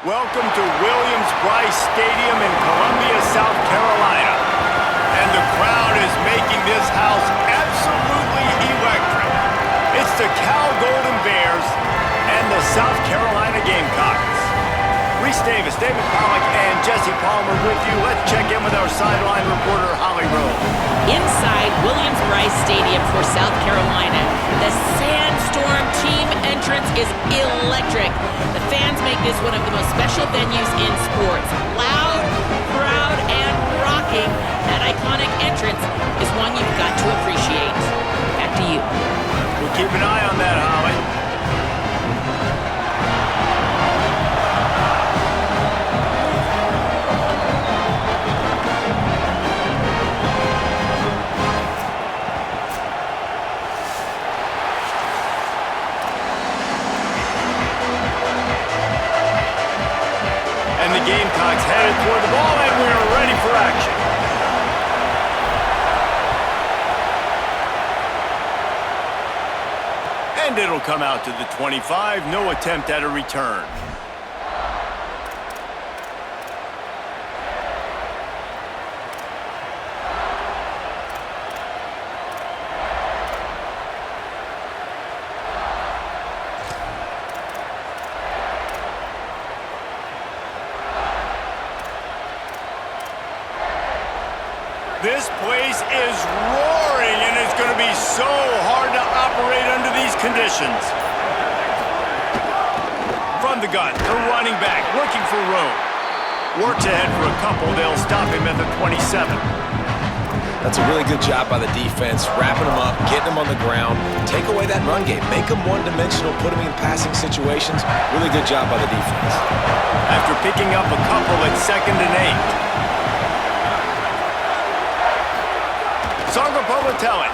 Welcome to Williams-Brice Stadium in Columbia, South Carolina. And the crowd is making this house absolutely electric. It's the Cal Golden Bears and the South Carolina Gamecocks. Reese Davis, David Pollack, and Jesse Palmer with you. Let's check in with our sideline reporter, Holly Rowe. Inside Williams-Brice Stadium for South Carolina, the Sandstorm team entrance is electric. The fans make this one of the most special venues in sports. Loud, proud, and rocking. That iconic entrance is one you've got to appreciate. Back to you. We'll keep an eye on that, Holly. And the Gamecocks headed toward the ball, and we're ready for action. And it'll come out to the 25. No attempt at a return. This place is roaring, and it's going to be so hard to operate under these conditions. From the gun, the running back, looking for room. Works ahead for a couple. They'll stop him at the 27. That's a really good job by the defense, wrapping him up, getting him on the ground. Take away that run game. Make him one-dimensional, put him in passing situations. Really good job by the defense. After picking up a couple, it's 2nd and 8. Sangapovatelli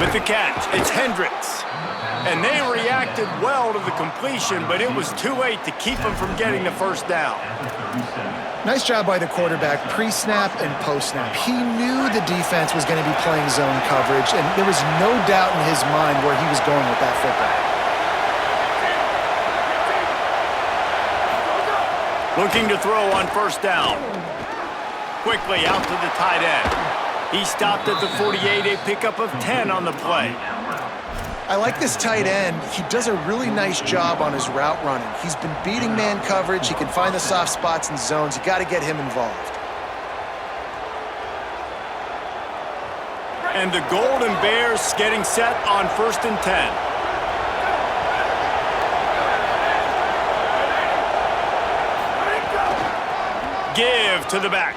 with the catch. It's Hendricks. And they reacted well to the completion, but it was too late to keep them from getting the first down. Nice job by the quarterback, pre-snap and post-snap. He knew the defense was going to be playing zone coverage, and there was no doubt in his mind where he was going with that football. Looking to throw on first down. Quickly out to the tight end. He stopped at the 48, a pickup of 10 on the play. I like this tight end. He does a really nice job on his route running. He's been beating man coverage. He can find the soft spots and zones. You got to get him involved. And the Golden Bears getting set on 1st and 10. Give to the back.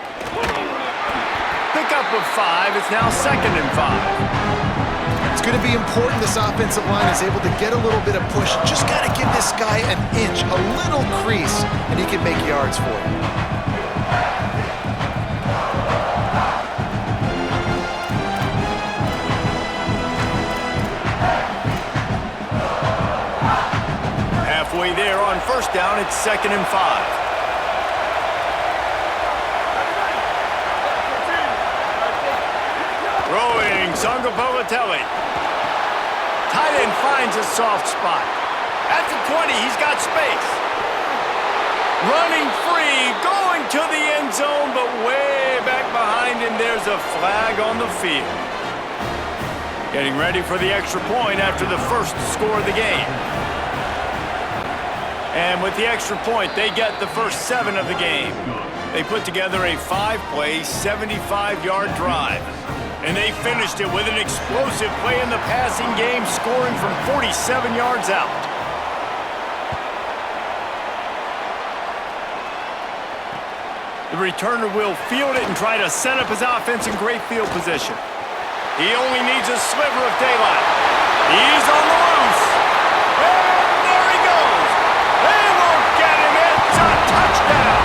Pickup of 5. It's now 2nd and 5. It's going to be important this offensive line is able to get a little bit of push. Just got to give this guy an inch, a little crease, and he can make yards for you. Halfway there on first down, it's 2nd and 5. Throwing, Sangapovatelli. Tight end finds a soft spot. At the 20, he's got space. Running free, going to the end zone, but way back behind him, there's a flag on the field. Getting ready for the extra point after the first score of the game. And with the extra point, they get the first 7 of the game. They put together a 5-play, 75-yard drive. And they finished it with an explosive play in the passing game, scoring from 47 yards out. The returner will field it and try to set up his offense in great field position. He only needs a sliver of daylight. He's on the loose. And there he goes. They won't get him. It's a touchdown.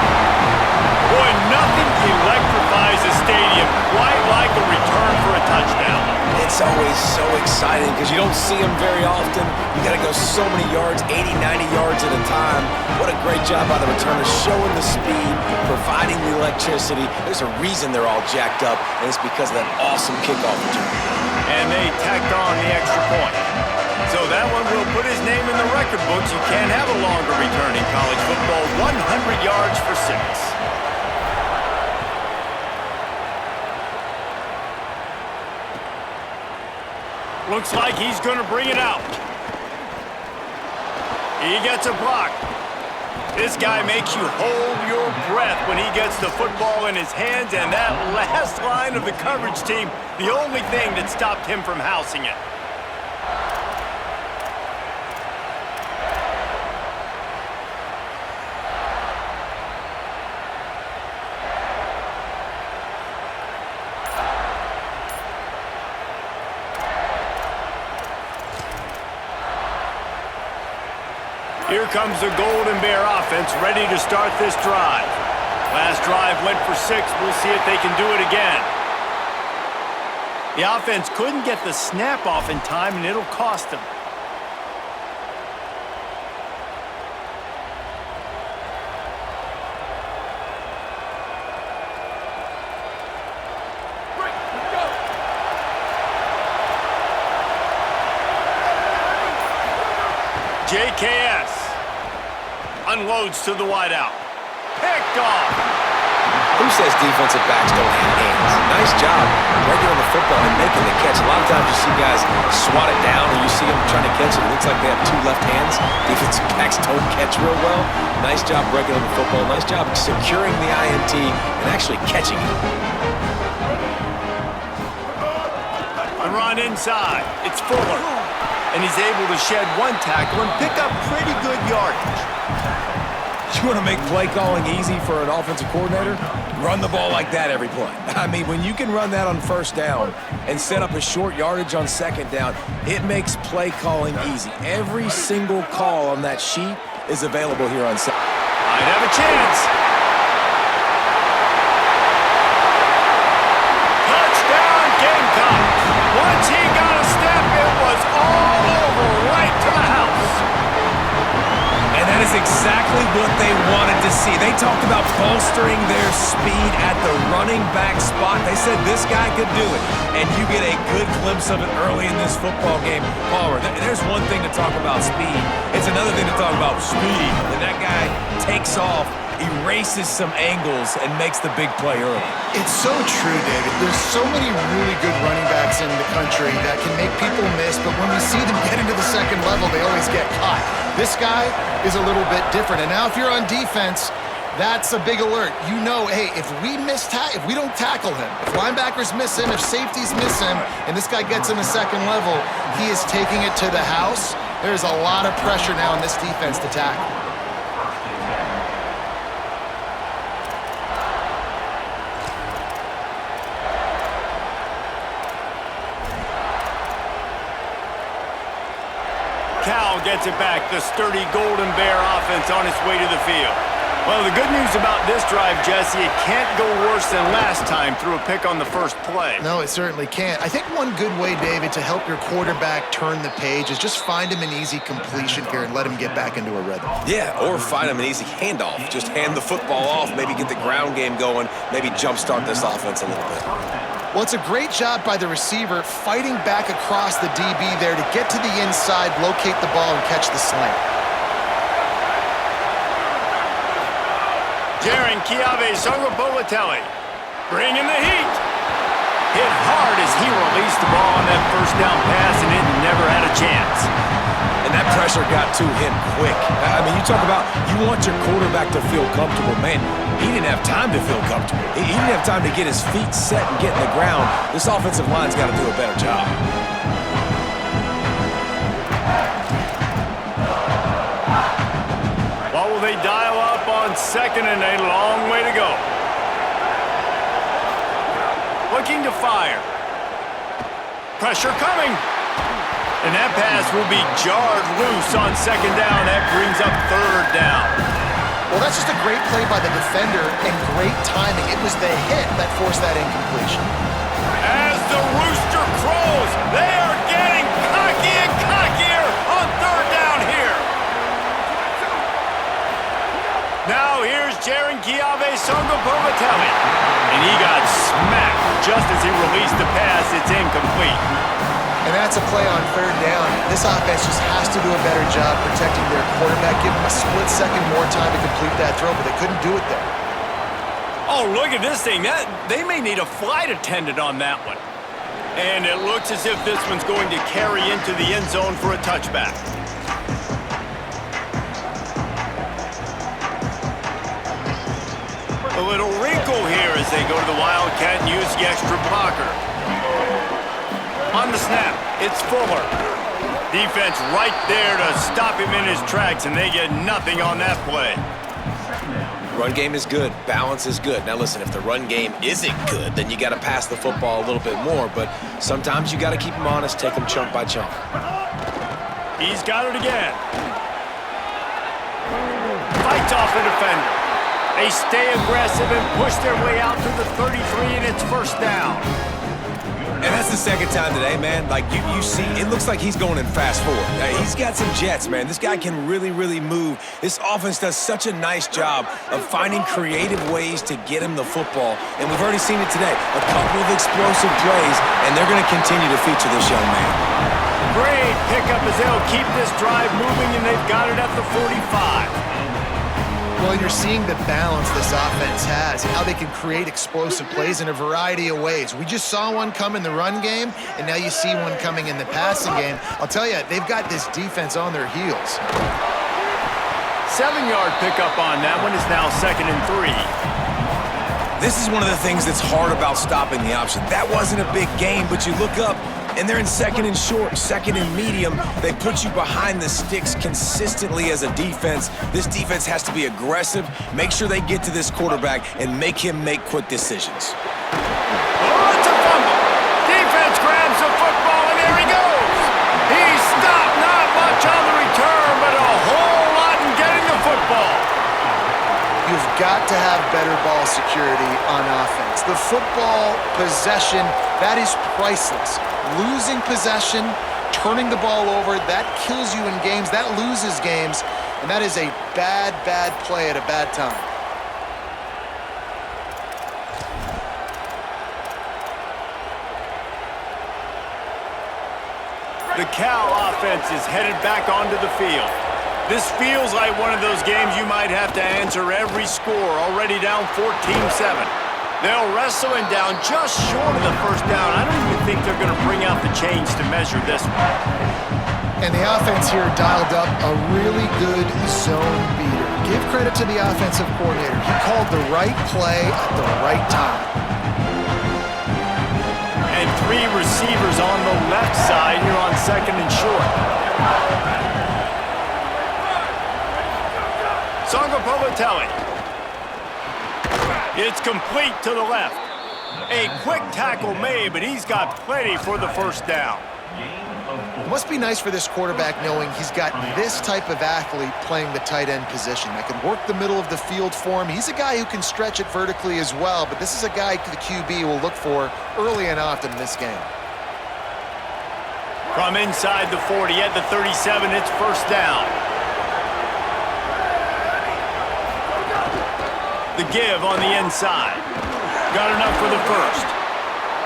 Boy, nothing electrifies a stadium quite like a return for a touchdown. It's always so exciting because you don't see them very often. You got to go so many yards, 80, 90 yards at a time. What a great job by the returners, showing the speed, providing the electricity. There's a reason they're all jacked up, and it's because of that awesome kickoff return. And they tacked on the extra point. So that one will put his name in the record books. You can't have a longer return in college football. 100 yards for 6. Looks like he's going to bring it out. He gets a block. This guy makes you hold your breath when he gets the football in his hands, and that last line of the coverage team, the only thing that stopped him from housing it. Here comes the Golden Bear offense, ready to start this drive. Last drive went for 6. We'll see if they can do it again. The offense couldn't get the snap off in time, and it'll cost them. JKS unloads to the wideout. Picked off. Who says defensive backs don't have hands? Nice job breaking on the football and making the catch. A lot of times you see guys swat it down and you see them trying to catch it. It looks like they have 2 left hands. Defensive backs don't catch real well. Nice job breaking on the football. Nice job securing the INT and actually catching it. A run inside. It's Fuller. And he's able to shed 1 tackle and pick up pretty good yardage. You want to make play calling easy for an offensive coordinator? Run the ball like that every play. I mean, when you can run that on first down and set up a short yardage on second down, it makes play calling easy. Every single call on that sheet is available here on second. Might have a chance. Touchdown, Gamecocks. Once he got a step, it was all over, right to the house. And that is exactly what they wanted to see. They talked about bolstering their speed at the running back spot. They said this guy could do it. And you get a good glimpse of it early in this football game. Palmer, there's one thing to talk about speed. It's another thing to talk about speed. And that guy takes off, erases some angles, and makes the big play early. It's so true, David. There's so many really good running backs in the country that can make people miss, but when we see them get into the second level, they always get caught. This guy is a little bit different. And now if you're on defense, that's a big alert. You know, hey, if we don't tackle him, if linebackers miss him, if safeties miss him, and this guy gets in the second level, he is taking it to the house. There's a lot of pressure now in this defense to tackle. Cal gets it back. The sturdy Golden Bear offense on its way to the field. Well, the good news about this drive, Jesse, it can't go worse than last time through a pick on the first play. No, it certainly can't. I think one good way, David, to help your quarterback turn the page is just find him an easy completion here and let him get back into a rhythm. Yeah, or find him an easy handoff. Just hand the football off, maybe get the ground game going, maybe jumpstart this offense a little bit. Well, it's a great job by the receiver fighting back across the DB there to get to the inside, locate the ball, and catch the slant. Jaron Kiave Songopolatelli bringing the heat. Hit hard as he released the ball on that first down pass, and it never had a chance. And that pressure got to him quick. I mean, you talk about you want your quarterback to feel comfortable. Man, he didn't have time to feel comfortable. He didn't have time to get his feet set and get in the ground. This offensive line's got to do a better job. What will they dial up on second, and a long way to go? Looking to fire. Pressure coming. And that pass will be jarred loose on second down. That brings up third down. Well, that's just a great play by the defender and great timing. It was the hit that forced that incompletion. As the rooster crows, they are getting cocky and cockier on third down here. Now here's Jaron Kiave Songopolatelli. And he got smacked just as he released the pass. It's incomplete. And that's a play on third down. This offense just has to do a better job protecting their quarterback, give them a split second more time to complete that throw, but they couldn't do it there. Oh, look at this thing. They may need a flight attendant on that one. And it looks as if this one's going to carry into the end zone for a touchback. A little wrinkle here as they go to the Wildcat and use the extra blocker. On the snap, it's Fuller. Defense right there to stop him in his tracks, and they get nothing on that play. Run game is good. Balance is good. Now listen, if the run game isn't good, then you got to pass the football a little bit more. But sometimes you got to keep them honest, take them chunk by chunk. He's got it again. Fights off the defender. They stay aggressive and push their way out to the 33, and it's first down. And that's the second time today, man. Like, you see, it looks like he's going in fast forward. He's got some jets, man. This guy can really, really move. This offense does such a nice job of finding creative ways to get him the football. And we've already seen it today. A couple of explosive plays, and they're going to continue to feature this young man. Great pickup as they'll keep this drive moving, and they've got it at the 45. Well, you're seeing the balance this offense has, how they can create explosive plays in a variety of ways. We just saw one come in the run game, and now you see one coming in the passing game. I'll tell you, they've got this defense on their heels. 7-yard pickup on that one is now 2nd and 3. This is one of the things that's hard about stopping the option. That wasn't a big gain, but you look up, and they're in 2nd and short, 2nd and medium. They put you behind the sticks consistently as a defense. This defense has to be aggressive, make sure they get to this quarterback, and make him make quick decisions. Oh, it's a fumble. Defense grabs the football, and there he goes. He's stopped. Not much on the return, but a whole lot in getting the football. You've got to have better ball security on offense. The football possession, that is priceless. Losing possession, turning the ball over, that kills you in games, that loses games, and that is a bad, bad play at a bad time. The Cal offense is headed back onto the field. This feels like one of those games you might have to answer every score, already down 14-7. They'll wrestle him down just short of the first down. I don't even think they're going to bring out the chains to measure this one. And the offense here dialed up a really good zone beater. Give credit to the offensive coordinator. He called the right play at the right time. And 3 receivers on the left side here on 2nd and short. Sangapolatelli. It's complete to the left. A quick tackle made, but he's got plenty for the first down. It must be nice for this quarterback knowing he's got this type of athlete playing the tight end position that can work the middle of the field for him. He's a guy who can stretch it vertically as well, but this is a guy the QB will look for early and often in this game. From inside the 40 at the 37, it's first down. The give on the inside. Got enough for the first.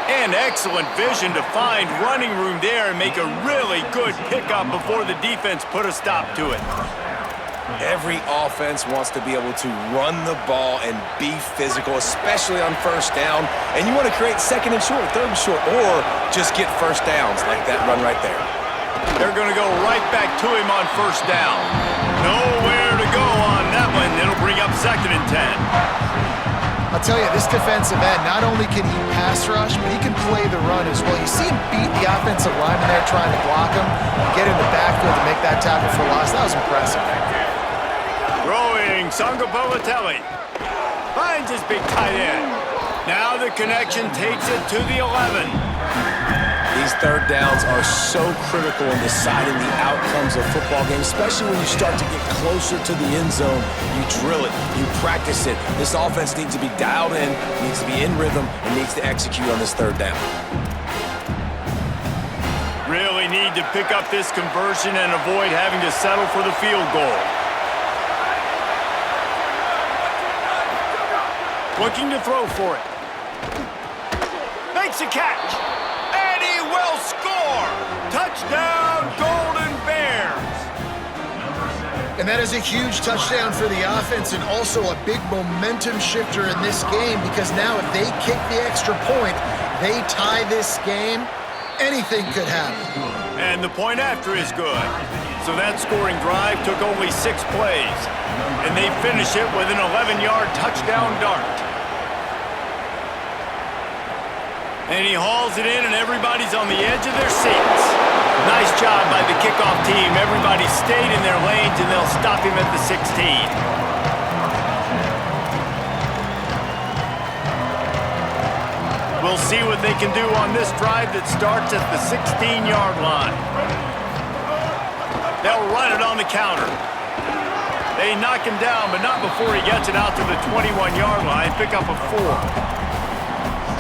And excellent vision to find running room there and make a really good pickup before the defense put a stop to it. Every offense wants to be able to run the ball and be physical, especially on first down. And you want to create 2nd and short, 3rd and short, or just get first downs like that run right there. They're going to go right back to him on first down. Nowhere to go on that one. It'll bring up 2nd and 10. I'll tell you, this defensive end, not only can he pass rush, but he can play the run as well. You see him beat the offensive lineman there trying to block him, get in the backfield to make that tackle for loss. That was impressive. Throwing, Sangapolatelli. Finds his big tight end. Now the connection takes it to the 11. These third downs are so critical in deciding the outcomes of football games, especially when you start to get closer to the end zone. You drill it, you practice it. This offense needs to be dialed in, needs to be in rhythm, and needs to execute on this third down. Really need to pick up this conversion and avoid having to settle for the field goal. Looking to throw for it. Makes a catch. And he will score! Touchdown, Golden Bears! And that is a huge touchdown for the offense and also a big momentum shifter in this game because now if they kick the extra point, they tie this game, anything could happen. And the point after is good. So that scoring drive took only 6 plays. And they finish it with an 11-yard touchdown dart. And he hauls it in and everybody's on the edge of their seats. Nice job by the kickoff team. Everybody stayed in their lanes and they'll stop him at the 16. We'll see what they can do on this drive that starts at the 16-yard line. They'll run it on the counter. They knock him down, but not before he gets it out to the 21-yard line. Pick up a 4.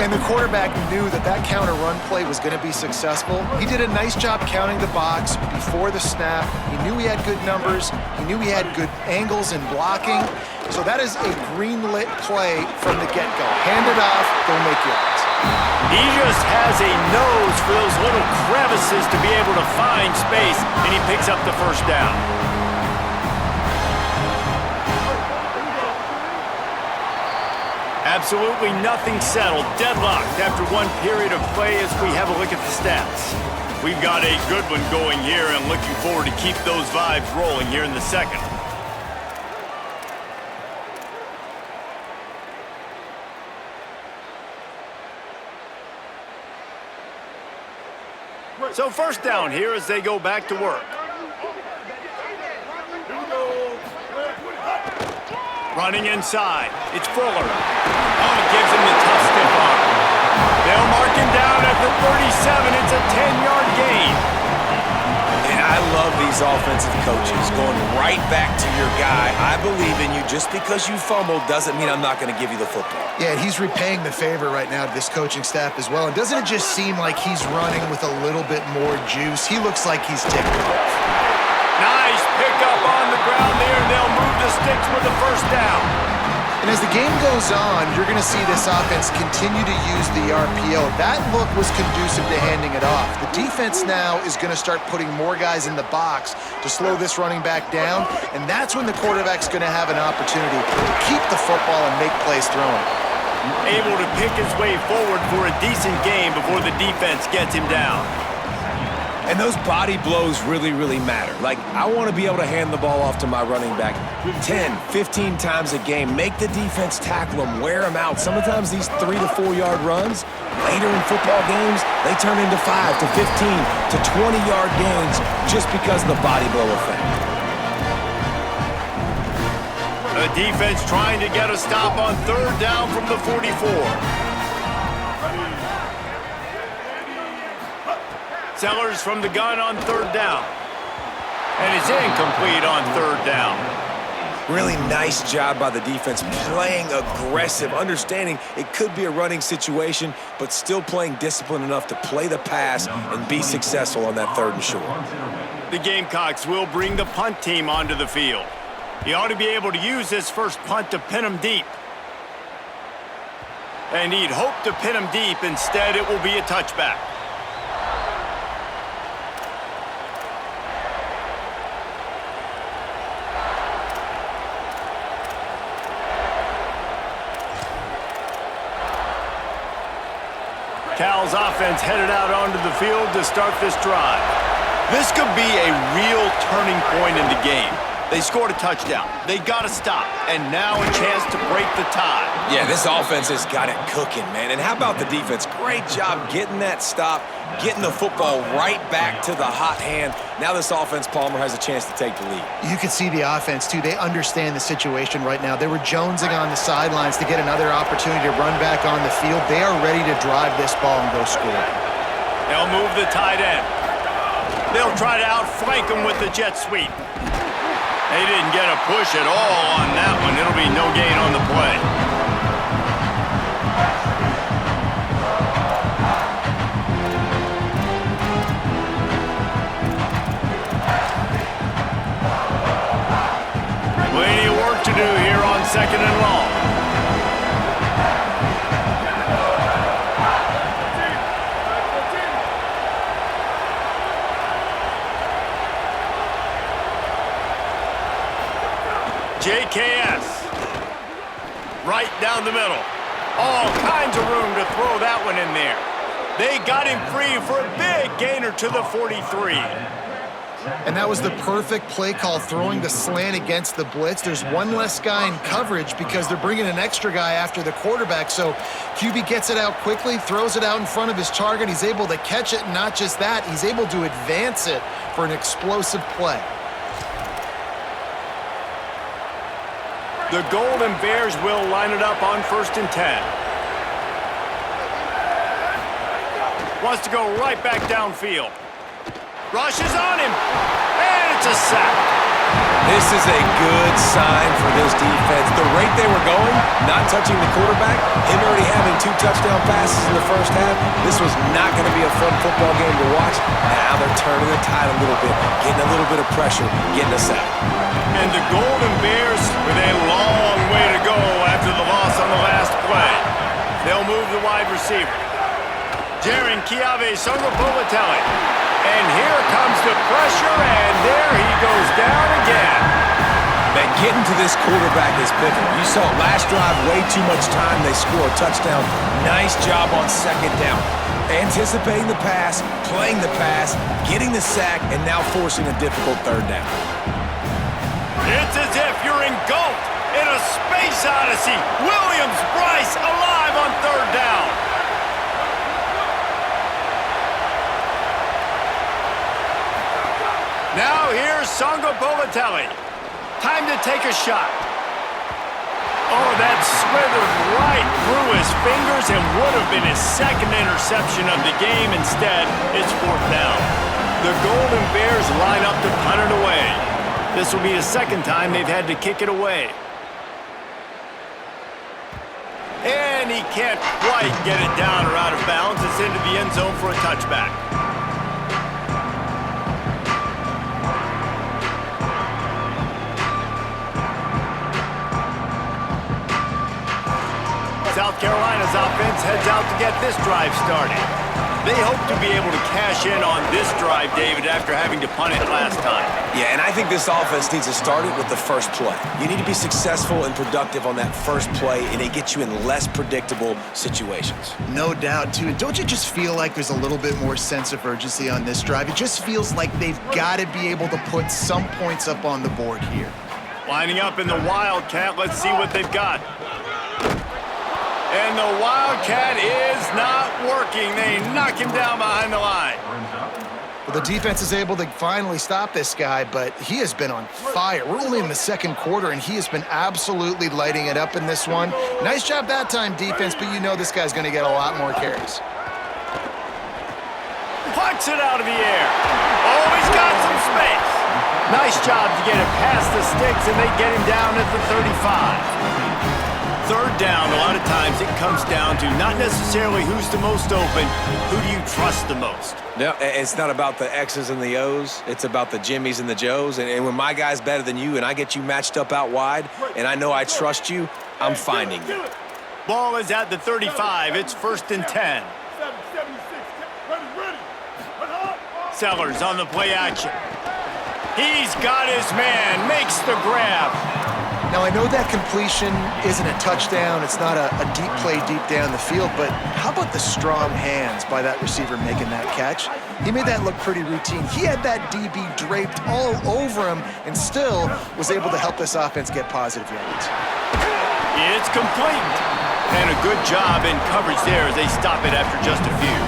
And the quarterback knew that that counter run play was going to be successful. He did a nice job counting the box before the snap. He knew he had good numbers. He knew he had good angles and blocking. So that is a green-lit play from the get-go. Hand it off, go make yards. He just has a nose for those little crevices to be able to find space, and he picks up the first down. Absolutely nothing settled, deadlocked after one period of play as we have a look at the stats. We've got a good one going here and looking forward to keep those vibes rolling here in the second. So first down here as they go back to work. Running inside. It's Fuller. Oh, it gives him the tough stiff arm. They'll mark him down at the 37. It's a 10-yard gain. And I love these offensive coaches going right back to your guy. I believe in you. Just because you fumbled doesn't mean I'm not going to give you the football. Yeah, he's repaying the favor right now to this coaching staff as well. And doesn't it just seem like he's running with a little bit more juice? He looks like he's ticked off. Nice pickup on the ground there, and they'll move the sticks with the first down. And as the game goes on, you're going to see this offense continue to use the RPO. That look was conducive to handing it off. The defense now is going to start putting more guys in the box to slow this running back down, and that's when the quarterback's going to have an opportunity to keep the football and make plays throwing. Able to pick his way forward for a decent game before the defense gets him down. And those body blows really, really matter. Like, I want to be able to hand the ball off to my running back 10, 15 times a game. Make the defense tackle them, wear them out. Sometimes these 3 to 4 yard runs, later in football games, they turn into 5 to 15 to 20-yard gains just because of the body blow effect. The defense trying to get a stop on third down from the 44. Sellers from the gun on third down. And it's incomplete on third down. Really nice job by the defense, playing aggressive, understanding it could be a running situation, but still playing disciplined enough to play the pass and be successful on that third and short. The Gamecocks will bring the punt team onto the field. He ought to be able to use this first punt to pin him deep. And he'd hope to pin him deep. Instead, it will be a touchback. Cal's offense headed out onto the field to start this drive. This could be a real turning point in the game. They scored a touchdown. They got to stop. And now a chance to break the tie. Yeah, this offense has got it cooking, man. And how about the defense? Great job getting that stop, getting the football right back to the hot hand. Now this offense, Palmer, has a chance to take the lead. You can see the offense, too. They understand the situation right now. They were jonesing on the sidelines to get another opportunity to run back on the field. They are ready to drive this ball and go score. They'll move the tight end. They'll try to outflank him with the jet sweep. They didn't get a push at all on that one. It'll be no gain on the play. Plenty of work to do here on second and long. right down the middle. All kinds of room to throw that one in there. They got him free for a big gainer to the 43. And that was the perfect play call, throwing the slant against the blitz. There's one less guy in coverage because they're bringing an extra guy after the quarterback. So QB gets it out quickly, throws it out in front of his target. He's able to catch it, and not just that, he's able to advance it for an explosive play. The Golden Bears will line it up on 1st and 10. Wants to go right back downfield. Rushes on him, and it's a sack. This is a good sign for this defense. The rate they were going, not touching the quarterback, him already having 2 touchdown passes in the first half, this was not going to be a fun football game to watch. Now they're turning the tide a little bit, getting a little bit of pressure, getting a sack. And the Golden Bears with a long way to go after the loss on the last play. They'll move the wide receiver. Jaron Kiave Songapolatelli. And here comes the pressure, and there he goes down again. Man, getting to this quarterback is pivotal. You saw last drive, way too much time. They score a touchdown. Nice job on 2nd down. Anticipating the pass, playing the pass, getting the sack, and now forcing a difficult 3rd down. It's as if you're engulfed in a space odyssey. Williams-Brice alive on 3rd down. Now here's Songapolatelli. Time to take a shot. Oh, that slithered right through his fingers and would have been his 2nd interception of the game. Instead, it's 4th down. The Golden Bears line up to punt it away. This will be the 2nd time they've had to kick it away. And he can't quite get it down or out of bounds. It's into the end zone for a touchback. South Carolina's offense heads out to get this drive started. They hope to be able to cash in on this drive, David, after having to punt it last time. Yeah, and I think this offense needs to start it with the first play. You need to be successful and productive on that first play, and it gets you in less predictable situations. No doubt, too. Don't you just feel like there's a little bit more sense of urgency on this drive? It just feels like they've got to be able to put some points up on the board here. Lining up in the Wildcat, let's see what they've got. And the Wildcat is not working. They knock him down behind the line. Well, the defense is able to finally stop this guy, but he has been on fire. We're only in the 2nd quarter, and he has been absolutely lighting it up in this one. Nice job that time, defense, but you know this guy's going to get a lot more carries. Punts it out of the air. Oh, he's got some space. Nice job to get it past the sticks, and they get him down at the 35. 3rd down, a lot of times it comes down to not necessarily who's the most open, who do you trust the most? No, it's not about the X's and the O's. It's about the Jimmys and the Joes. And when my guy's better than you and I get you matched up out wide and I know I trust you, I'm finding you. Ball is at the 35. It's 1st and 10. Sellers on the play action. He's got his man, makes the grab. Now, I know that completion isn't a touchdown. It's not a deep play deep down the field, but how about the strong hands by that receiver making that catch? He made that look pretty routine. He had that DB draped all over him and still was able to help this offense get positive yards. It's complete. And a good job in coverage there as they stop it after just a few.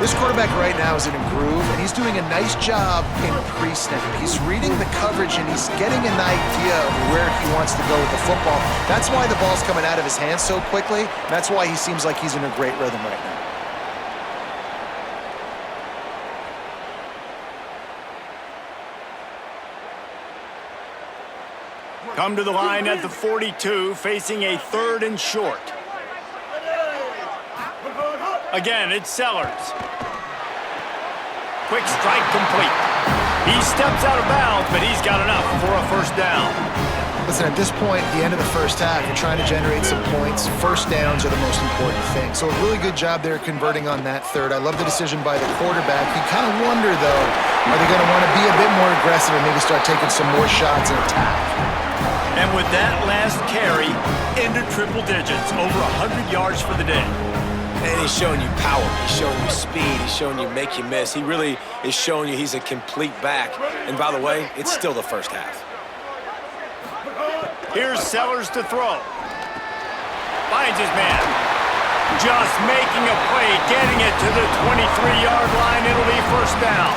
This quarterback right now is in a groove, and he's doing a nice job in pre-snap. He's reading the coverage, and he's getting an idea of where he wants to go with the football. That's why the ball's coming out of his hands so quickly. That's why he seems like he's in a great rhythm right now. Come to the line at the 42, facing a 3rd and short. Again, it's Sellers. Quick strike complete. He steps out of bounds, but he's got enough for a 1st down. Listen, at this point, at the end of the first half, you're trying to generate some points. 1st downs are the most important thing. So a really good job there converting on that 3rd. I love the decision by the quarterback. You kind of wonder, though, are they going to want to be a bit more aggressive and maybe start taking some more shots and attack? And with that last carry, into triple digits, over 100 yards for the day. And he's showing you power. He's showing you speed. He's showing you make you miss. He really is showing you he's a complete back. And by the way, it's still the first half. Here's Sellers to throw. Finds his man. Just making a play, getting it to the 23-yard line. It'll be first down.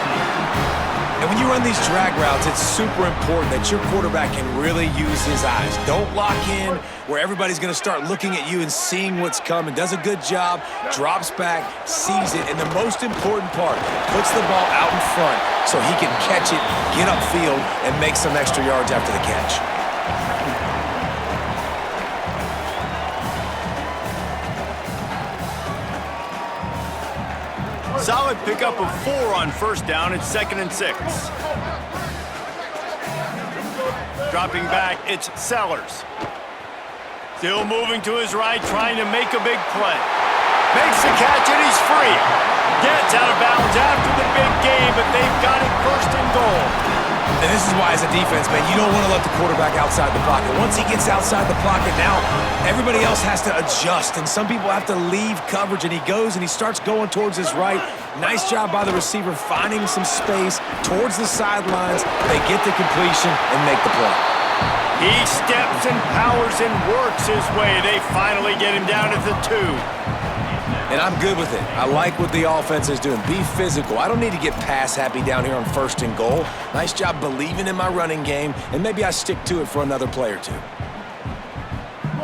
And when you run these drag routes, it's super important that your quarterback can really use his eyes. Don't lock in where everybody's going to start looking at you and seeing what's coming. Does a good job, drops back, sees it, and the most important part, puts the ball out in front so he can catch it, get upfield, and make some extra yards after the catch. Solid pickup of 4 on first down. It's 2nd and 6. Dropping back, it's Sellers. Still moving to his right, trying to make a big play. Makes the catch, and he's free. Gets out of bounds after the big game, but they've got it first and goal. And this is why, as a defense, man, you don't want to let the quarterback outside the pocket. Once he gets outside the pocket, now everybody else has to adjust, and some people have to leave coverage, and he goes and he starts going towards his right. Nice job by the receiver finding some space towards the sidelines. They get the completion and make the play. He steps and powers and works his way. They finally get him down at the 2. And I'm good with it. I like what the offense is doing. Be physical. I don't need to get pass happy down here on 1st and goal. Nice job believing in my running game, and maybe I stick to it for another play or 2.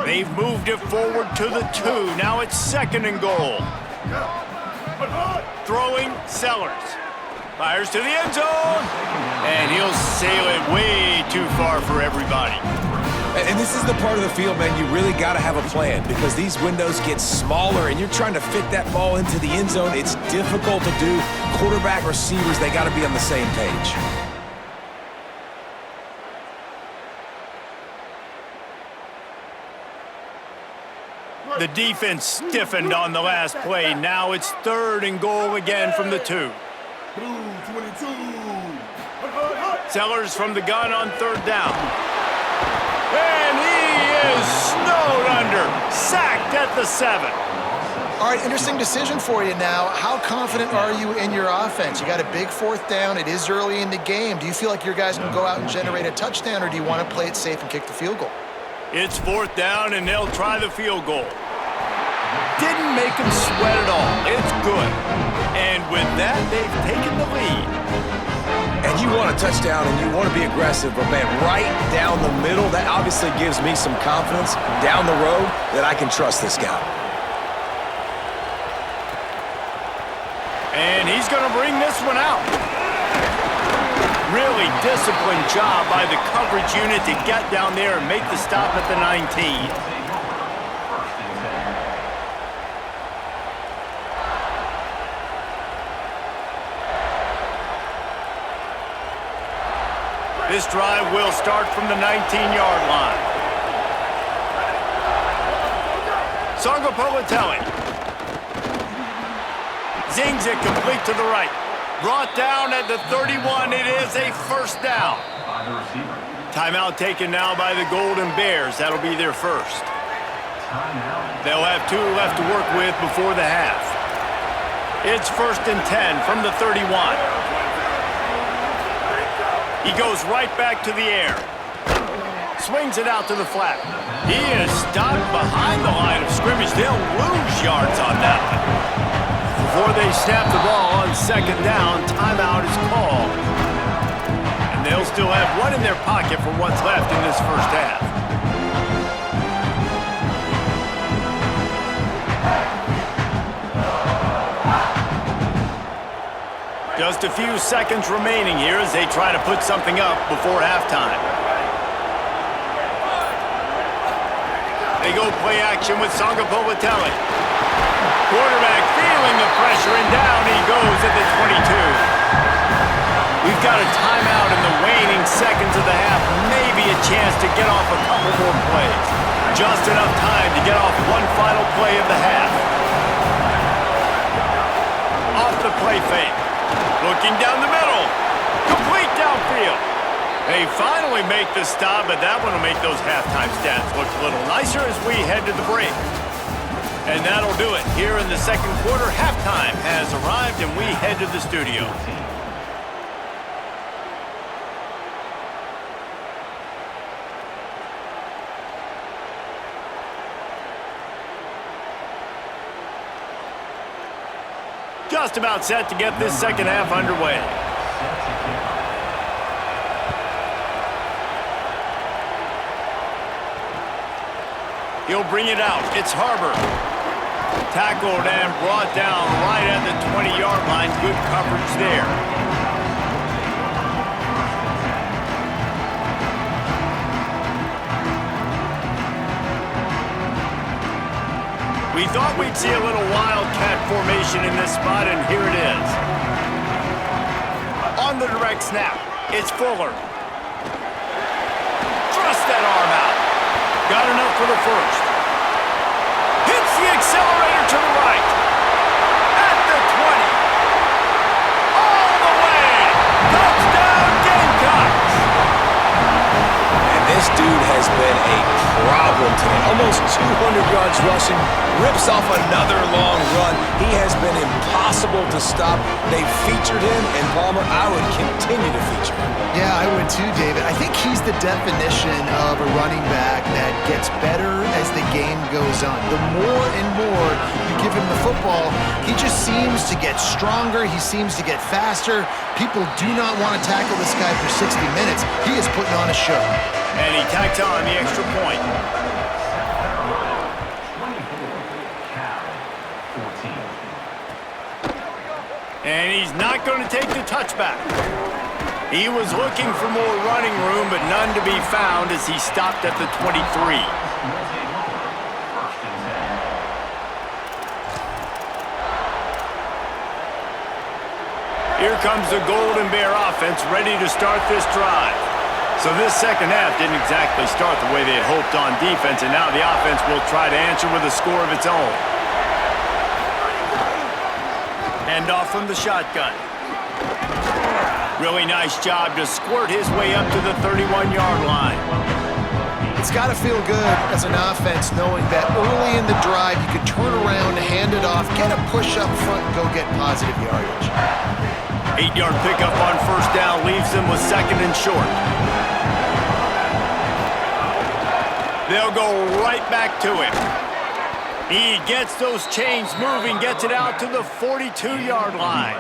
They've moved it forward to the 2. Now it's 2nd and goal. Throwing Sellers. Fires to the end zone. And he'll sail it way too far for everybody. And this is the part of the field, man, you really got to have a plan because these windows get smaller and you're trying to fit that ball into the end zone. It's difficult to do. Quarterback, receivers, they got to be on the same page. The defense stiffened on the last play. Now it's 3rd and goal again from the 2. Sellers from the gun on 3rd down. And he is snowed under. Sacked at the 7. All right, interesting decision for you now. How confident are you in your offense? You got a big 4th down. It is early in the game. Do you feel like your guys can go out and generate a touchdown, or do you want to play it safe and kick the field goal? It's 4th down, and they'll try the field goal. Didn't make them sweat at all. It's good. And with that, they've taken the lead. And you want a touchdown and you want to be aggressive, but man, right down the middle, that obviously gives me some confidence down the road that I can trust this guy. And he's going to bring this one out. Really disciplined job by the coverage unit to get down there and make the stop at the 19. This drive will start from the 19-yard line. Sangapolitelli. Zings it complete to the right. Brought down at the 31. It is a first down. Timeout taken now by the Golden Bears. That'll be their first. They'll have 2 left to work with before the half. It's 1st and 10 from the 31. He goes right back to the air. Swings it out to the flat. He is stopped behind the line of scrimmage. They'll lose yards on that one. Before they snap the ball on 2nd down, timeout is called. And they'll still have 1 in their pocket for what's left in this first half. Just a few seconds remaining here as they try to put something up before halftime. They go play action with Sangapolitelli. Quarterback feeling the pressure, and down he goes at the 22. We've got a timeout in the waning seconds of the half. Maybe a chance to get off a couple more plays. Just enough time to get off one final play of the half. Off the play fake. Looking down the middle. Complete downfield. They finally make the stop, but that one will make those halftime stats look a little nicer as we head to the break. And that'll do it. Here in the second quarter, halftime has arrived, and we head to the studio. Just about set to get this second half underway. He'll bring it out. It's Harbor. Tackled and brought down right at the 20-yard line. Good coverage there. We thought we'd see a little wildcat formation in this spot, and here it is. On the direct snap, it's Fuller. Thrust that arm out. Got enough for the first. Hits the accelerator to the right. At the 20. All the way. Touchdown Gamecocks. And this dude has been a problem today. Almost 200 yards rushing. Rips off another long run. He has been impossible to stop. They featured him, and Palmer, I would continue to feature him. Yeah, I would too, David. I think he's the definition of a running back that gets better as the game goes on. The more and more you give him the football, he just seems to get stronger. He seems to get faster. People do not want to tackle this guy for 60 minutes. He is putting on a show. And he tacks on the extra point. And he's not going to take the touchback. He was looking for more running room, but none to be found as he stopped at the 23. Here comes the Golden Bear offense ready to start this drive. So this second half didn't exactly start the way they had hoped on defense, and now the offense will try to answer with a score of its own. Hand off from the shotgun. Really nice job to squirt his way up to the 31-yard line. It's got to feel good as an offense knowing that early in the drive you can turn around, hand it off, get a push up front, and go get positive yardage. 8-yard pickup on first down leaves them with second and short. They'll go right back to him. He gets those chains moving, gets it out to the 42-yard line.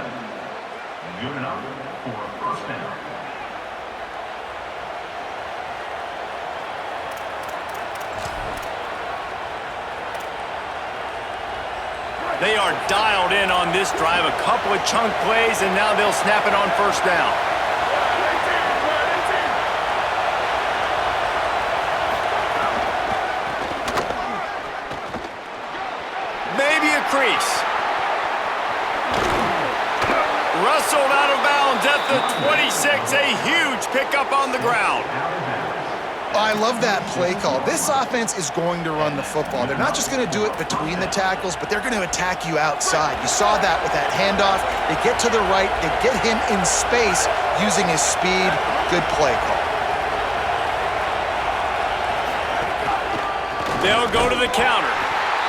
They are dialed in on this drive, a couple of chunk plays, and now they'll snap it on first down. Maybe a crease. Wrestled out of bounds at the 26, a huge pickup on the ground. I love that play call. This offense is going to run the football. They're not just going to do it between the tackles, but they're going to attack you outside. You saw that with that handoff. They get to the right. They get him in space using his speed. Good play call. They'll go to the counter.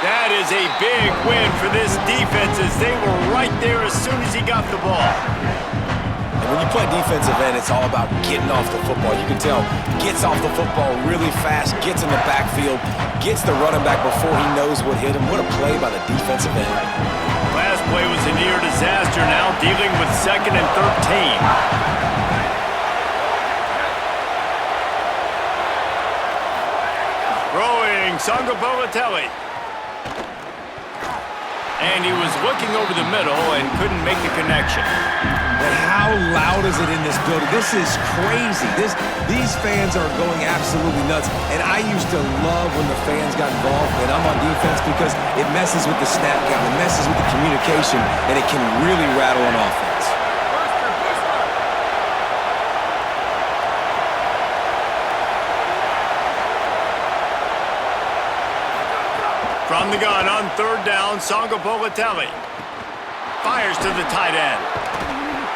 That is a big win for this defense as they were right there as soon as he got the ball. When you play defensive end, it's all about getting off the football. You can tell, gets off the football really fast, gets in the backfield, gets the running back before he knows what hit him. What a play by the defensive end. Last play was a near disaster, now dealing with second and 13. Throwing Sangapolatelli. And he was looking over the middle and couldn't make the connection. And how loud is it in this building? This is crazy. These fans are going absolutely nuts. And I used to love when the fans got involved, and I'm on defense because it messes with the snap count, it messes with the communication, and it can really rattle an offense. From the gun on third down, Sangapolatelli fires to the tight end.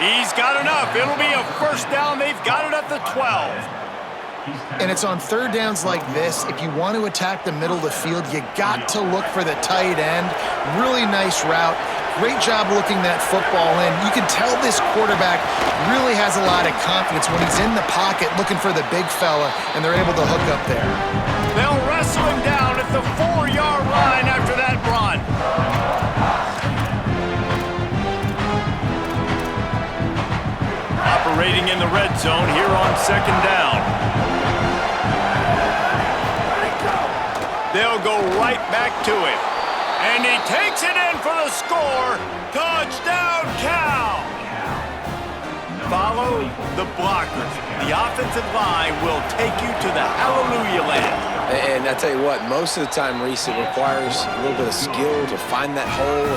He's got enough. It'll be a first down. They've got it at the 12. And it's on third downs like this. If you want to attack the middle of the field, you got to look for the tight end. Really nice route. Great job looking that football in. You can tell this quarterback really has a lot of confidence when he's in the pocket looking for the big fella, and they're able to hook up there. They'll wrestle him down at the 4-yard line after that run. Operating in the red zone here on second down. They'll go right back to it. And he takes it in for the score. Touchdown, Cal! Follow the blockers. The offensive line will take you to the hallelujah land. And I tell you what, most of the time, Reese, it requires a little bit of skill to find that hole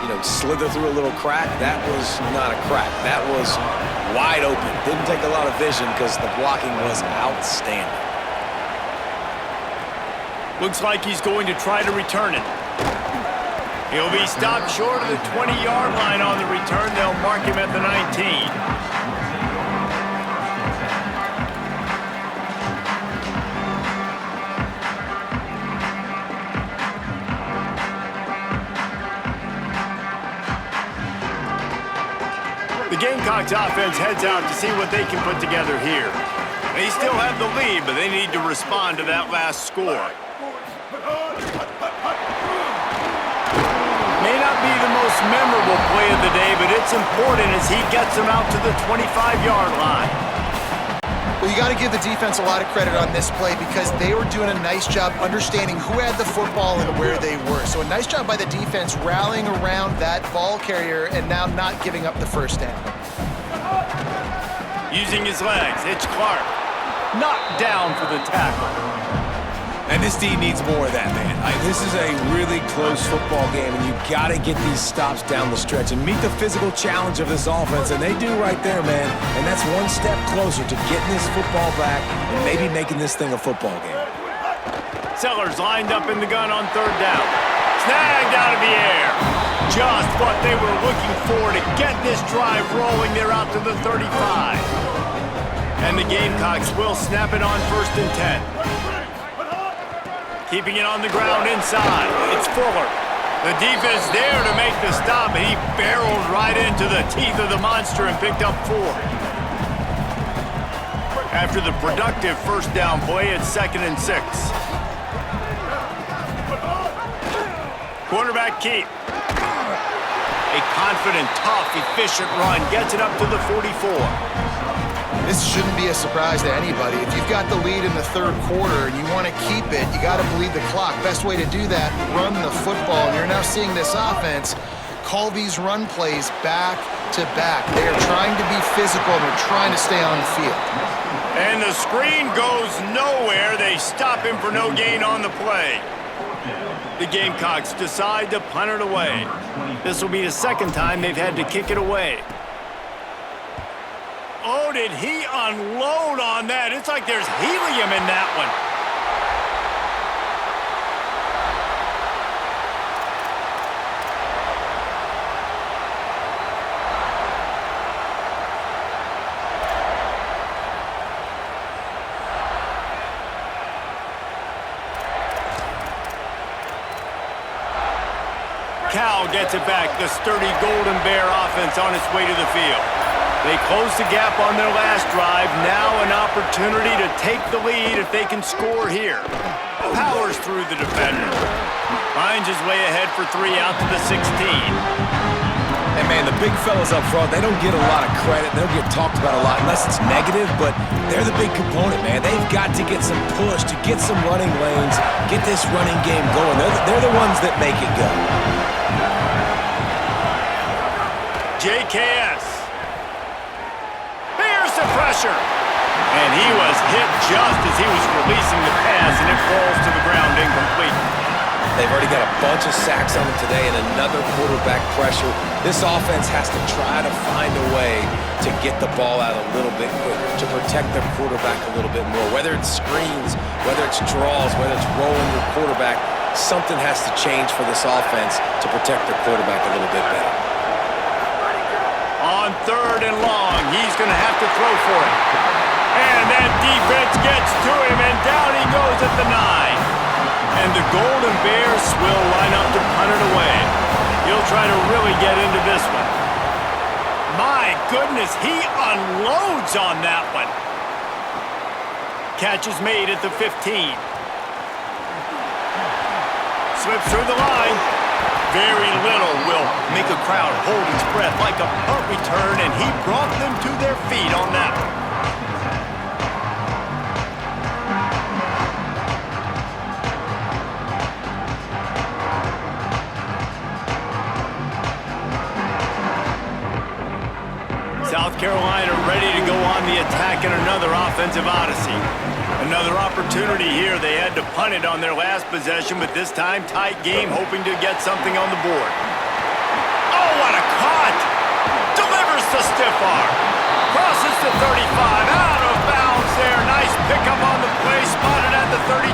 and, slither through a little crack. That was not a crack. That was wide open. Didn't take a lot of vision because the blocking was outstanding. Looks like he's going to try to return it. He'll be stopped short of the 20-yard line on the return. They'll mark him at the 19. The Gamecocks offense heads out to see what they can put together here. They still have the lead, but they need to respond to that last score. May not be the most memorable play of the day, but it's important as he gets them out to the 25-yard line. Well, you got to give the defense a lot of credit on this play because they were doing a nice job understanding who had the football and where they were. So a nice job by the defense rallying around that ball carrier and now not giving up the first down. Using his legs, it's Clark. Knocked down for the tackle. And this D needs more of that, man. This is a really close football game, and you got to get these stops down the stretch and meet the physical challenge of this offense, and they do right there, man. And that's one step closer to getting this football back and maybe making this thing a football game. Sellers lined up in the gun on third down. Snagged out of the air. Just what they were looking for to get this drive rolling. They're out to the 35. And the Gamecocks will snap it on 1st and 10. Keeping it on the ground inside. It's Fuller. The defense there to make the stop, and he barreled right into the teeth of the monster and picked up 4. After the productive first down play, it's 2nd and 6. Quarterback keep. A confident, tough, efficient run gets it up to the 44. This shouldn't be a surprise to anybody. If you've got the lead in the third quarter and you want to keep it, you got to bleed the clock. Best way to do that, run the football. And you're now seeing this offense call these run plays back to back. They are trying to be physical and they're trying to stay on the field. And the screen goes nowhere. They stop him for no gain on the play. The Gamecocks decide to punt it away. This will be the second time they've had to kick it away. Oh, did he unload on that? It's like there's helium in that one. Cal gets it back. The sturdy Golden Bear offense on its way to the field. They close the gap on their last drive. Now an opportunity to take the lead if they can score here. Powers through the defender. Finds his way ahead for 3 out to the 16. And man, the big fellas up front, they don't get a lot of credit. They don't get talked about a lot unless it's negative, but they're the big component, man. They've got to get some push, to get some running lanes, get this running game going. They're the ones that make it go. JKS. There's the pressure. And he was hit just as he was releasing the pass, and it falls to the ground incomplete. They've already got a bunch of sacks on them today and another quarterback pressure. This offense has to try to find a way to get the ball out a little bit quicker, to protect their quarterback a little bit more. Whether it's screens, whether it's draws, whether it's rolling your quarterback, something has to change for this offense to protect their quarterback a little bit better. On 3rd and long. He's going to have to throw for it. And that defense gets to him, and down he goes at the 9. And the Golden Bears will line up to punt it away. He'll try to really get into this one. My goodness, he unloads on that one. Catch is made at the 15. Slips through the line. Very little will make a crowd hold its breath like a punt return, and he brought them to their feet on that one. South Carolina ready to go on the attack in another offensive odyssey. Another opportunity here. They had to punt it on their last possession, but this time tight game, hoping to get something on the board. Oh, what a cut! Delivers the stiff arm. Crosses the 35, out of bounds there. Nice pickup on the play, spotted at the 32.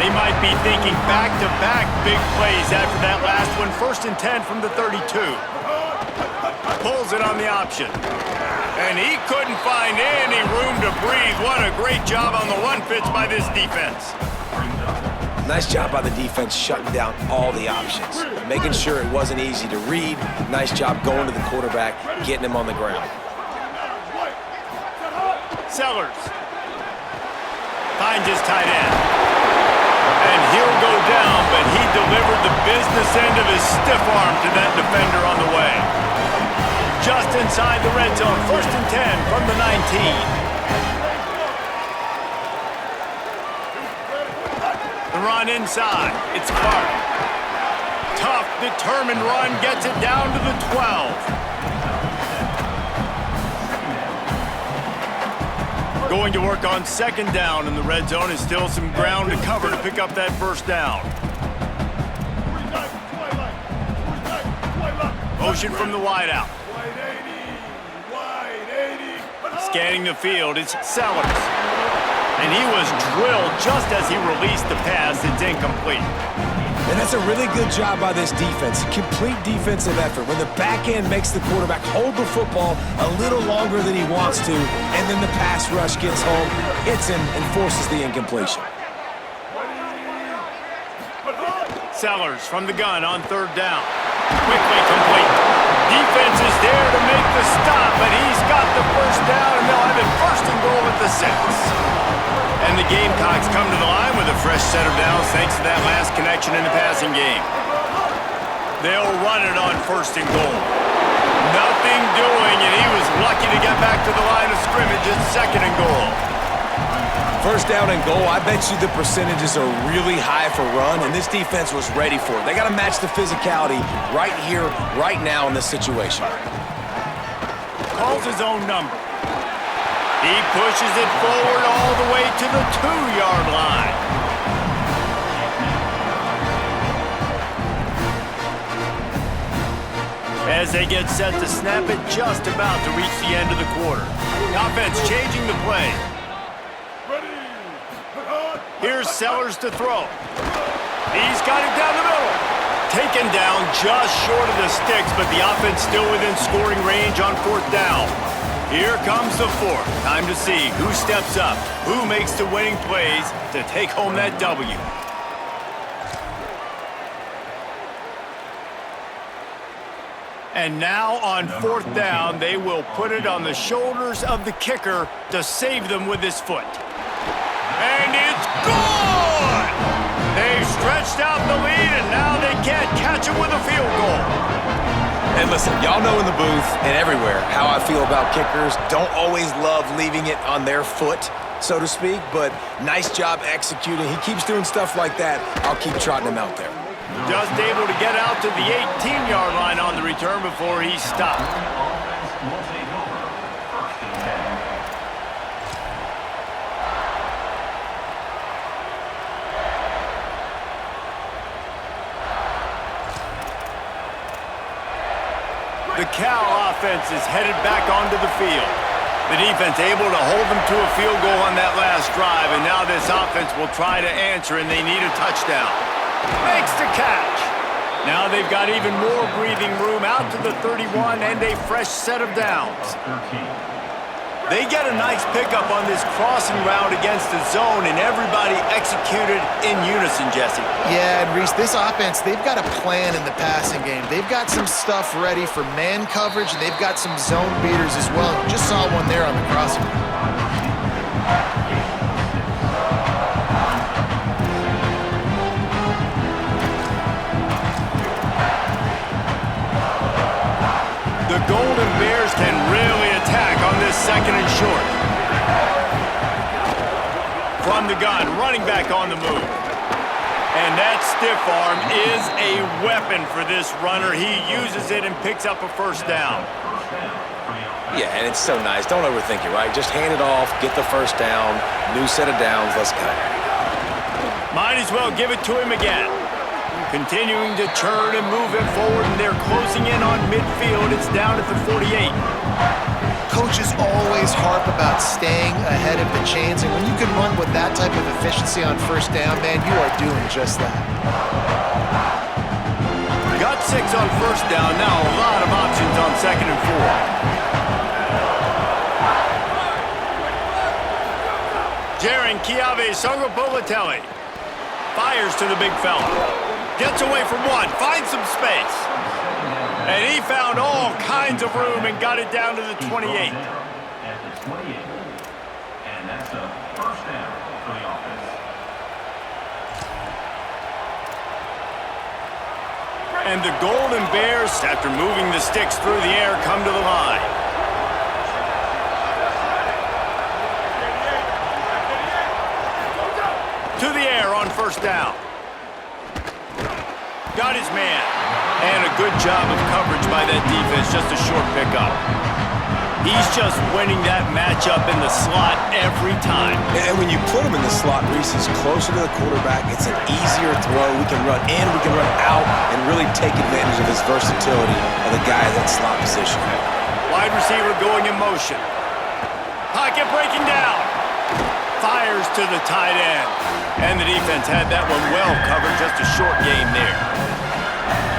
They might be thinking back-to-back big plays after that last one. 1st and 10 from the 32. Pulls it on the option. And he couldn't find any room to breathe. What a great job on the run pitch by this defense. Nice job by the defense shutting down all the options. Making sure it wasn't easy to read. Nice job going to the quarterback, getting him on the ground. Sellers finds his tight end. And he'll go down, but he delivered the business end of his stiff arm to that defender on the way. Just inside the red zone, 1st and 10 from the 19. The run inside, it's Clark. Tough, determined run, gets it down to the 12. Going to work on 2nd down in the red zone, is still some ground to cover to pick up that 1st down. Motion from the wideout. Scanning the field, it's Sellers. And he was drilled just as he released the pass. It's incomplete. And that's a really good job by this defense. Complete defensive effort. When the back end makes the quarterback hold the football a little longer than he wants to, and then the pass rush gets home, hits him, and forces the incompletion. Sellers from the gun on 3rd down. Quickly complete. Defense is there to make the stop, but he's got the 1st down, and they'll have it 1st and goal at the 6. And the Gamecocks come to the line with a fresh set of downs thanks to that last connection in the passing game. They'll run it on 1st and goal. Nothing doing, and he was lucky to get back to the line of scrimmage at 2nd and goal. 1st down and goal, I bet you the percentages are really high for run, and this defense was ready for it. They got to match the physicality right here, right now in this situation. Calls his own number. He pushes it forward all the way to the 2-yard line. As they get set to snap it, just about to reach the end of the quarter. The offense changing the play. Here's Sellers to throw. He's got it down the middle. Taken down just short of the sticks, but the offense still within scoring range on 4th down. Here comes the 4th. Time to see who steps up, who makes the winning plays to take home that W. And now on 4th down, they will put it on the shoulders of the kicker to save them with his foot. And it's good! They've stretched out the lead, and now they can't catch it with a field goal. And listen, y'all know in the booth and everywhere how I feel about kickers. Don't always love leaving it on their foot, so to speak, but nice job executing. He keeps doing stuff like that. I'll keep trotting him out there. Just able to get out to the 18-yard line on the return before he stopped. The Cal offense is headed back onto the field. The defense able to hold them to a field goal on that last drive, and now this offense will try to answer, and they need a touchdown. Makes the catch. Now they've got even more breathing room out to the 31 and a fresh set of downs. They get a nice pickup on this crossing route against the zone, and everybody executed in unison, Jesse. Yeah, and Reese, this offense, they've got a plan in the passing game. They've got some stuff ready for man coverage, and they've got some zone beaters as well. Just saw one there on the crossing route. The Golden Bears can really attack on this second and short. From the gun, running back on the move. And that stiff arm is a weapon for this runner. He uses it and picks up a first down. Yeah, and it's so nice. Don't overthink it, right? Just hand it off, get the first down, new set of downs, let's go. Might as well give it to him again. Continuing to churn and move it forward, and they're closing in on midfield. It's down at the 48. Coaches always harp about staying ahead of the chains, and when you can run with that type of efficiency on first down, man, you are doing just that. Got 6 on first down. Now a lot of options on second and 4. Jaron Kiave Songapolatelli fires to the big fella. Gets away from one, finds some space. And he found all kinds of room and got it down to the 28. At the 28. And that's a first down for the offense. And the Golden Bears, after moving the sticks through the air, come to the line. To the air on first down. Got his man. And a good job of coverage by that defense, just a short pickup. He's just winning that matchup in the slot every time. And when you put him in the slot, Reese, he's closer to the quarterback. It's an easier throw. We can run in, we can run out, and really take advantage of his versatility of the guy in that slot position. Wide receiver going in motion. Pocket breaking down. Fires to the tight end. And the defense had that one well covered, just a short game there.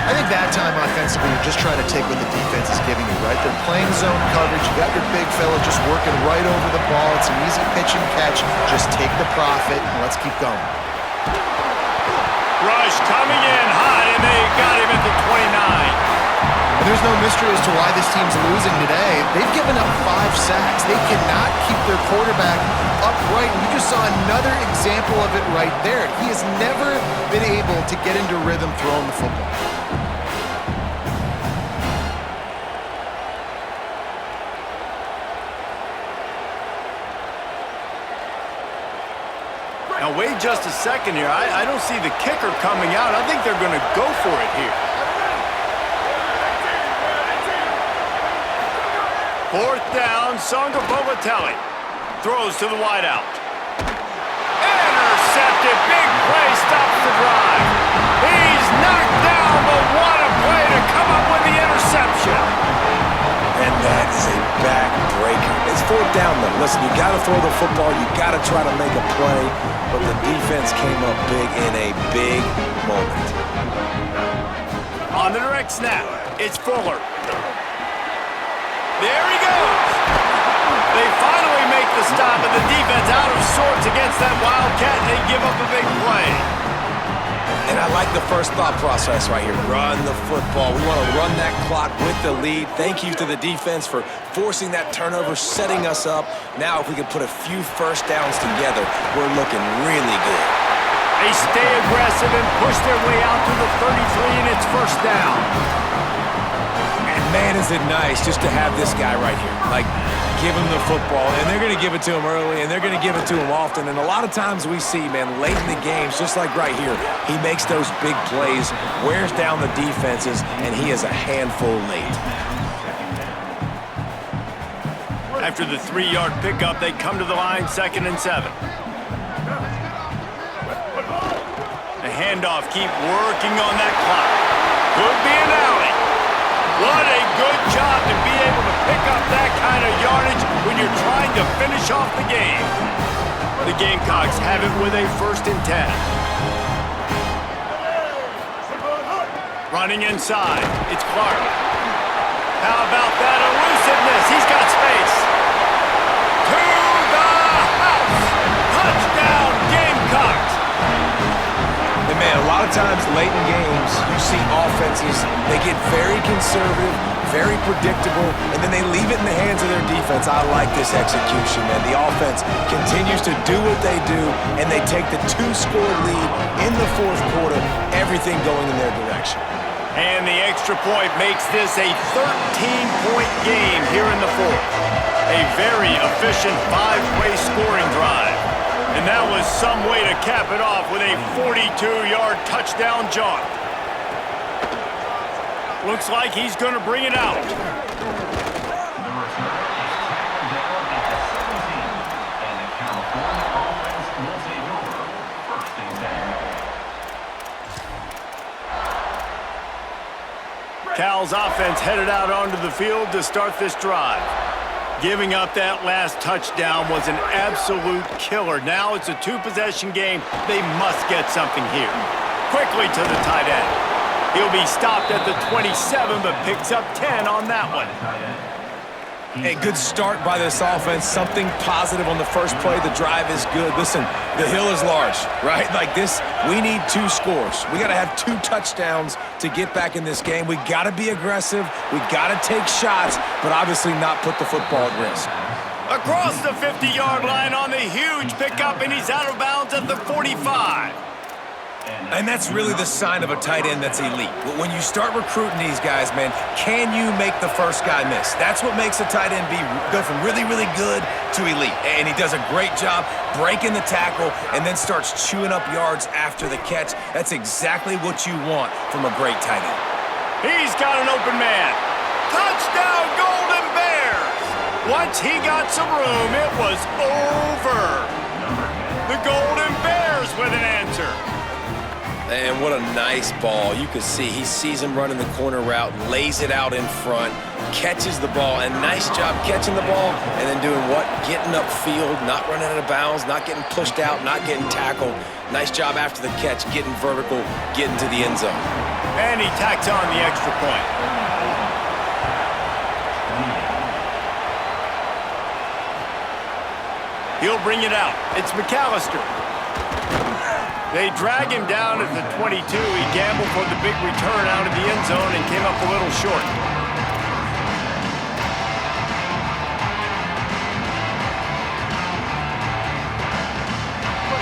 I think that time offensively, you're just trying to take what the defense is giving you, right? They're playing zone coverage. You got your big fella just working right over the ball. It's an easy pitch and catch. Just take the profit, and let's keep going. Rush coming in high, and they got him at the 29. And there's no mystery as to why this team's losing today. They've given up 5 sacks. They cannot keep their quarterback upright. And you just saw another example of it right there. He has never been able to get into rhythm throwing the football. Now wait just a second here. I don't see the kicker coming out. I think they're going to go for it here. Fourth down, Songapolatelli throws to the wideout. Intercepted, big play, stops the drive. He's knocked down, but what a play to come up with the interception. And that is a backbreaker. It's fourth down, though. Listen, you got to throw the football. You got to try to make a play. But the defense came up big in a big moment. On the direct snap, it's Fuller. There he goes. They finally make the stop, and the defense out of sorts against that Wildcat, and they give up a big play. And I like the first thought process right here. Run the football. We want to run that clock with the lead. Thank you to the defense for forcing that turnover, setting us up. Now if we can put a few first downs together, we're looking really good. They stay aggressive and push their way out to the 33, and it's first down. And man, is it nice just to have this guy right here. Like, give him the football, and they're going to give it to him early, and they're going to give it to him often. And a lot of times we see, man, late in the games, just like right here, he makes those big plays, wears down the defenses, and he is a handful late. After the 3-yard pickup, they come to the line, 2nd and 7. The handoff, keep working on that clock. Could be an alley. What a good job to be able to pick up that kind of yardage when you're trying to finish off the game. The Gamecocks have it with a 1st and 10. Running inside. It's Clark. How about that elusiveness? He's got space. To the house. Touchdown, Gamecocks. And man, a lot of times late in games, you see offenses, they get very conservative, very predictable, and then they leave it in the hands of their defense. I like this execution, man. The offense continues to do what they do, and they take the 2-score lead in the fourth quarter, everything going in their direction. And the extra point makes this a 13-point game here in the fourth. A very efficient 5-way scoring drive. And that was some way to cap it off with a 42-yard touchdown jaunt. Looks like he's going to bring it out. The return is tackled down at the 17, and the California offense will take over. First and 10. Cal's offense headed out onto the field to start this drive. Giving up that last touchdown was an absolute killer. Now it's a 2-possession game. They must get something here. Quickly to the tight end. He'll be stopped at the 27, but picks up 10 on that one. Hey, good start by this offense. Something positive on the first play. The drive is good. Listen, the hill is large, right? Like this, we need 2 scores. We got to have 2 touchdowns to get back in this game. We got to be aggressive. We got to take shots, but obviously not put the football at risk. Across the 50-yard line on the huge pickup, and he's out of bounds at the 45. And that's really the sign of a tight end that's elite. But when you start recruiting these guys, man, can you make the first guy miss? That's what makes a tight end go from really, really good to elite. And he does a great job breaking the tackle and then starts chewing up yards after the catch. That's exactly what you want from a great tight end. He's got an open man. Touchdown, Golden Bears! Once he got some room, it was over. The Golden Bears with an answer. And what a nice ball. You can see he sees him running the corner route, lays it out in front, catches the ball, and nice job catching the ball and then doing what? Getting upfield, not running out of bounds, not getting pushed out, not getting tackled. Nice job after the catch, getting vertical, getting to the end zone. And he tacks on the extra point. He'll bring it out. It's McAllister. They drag him down at the 22. He gambled for the big return out of the end zone and came up a little short.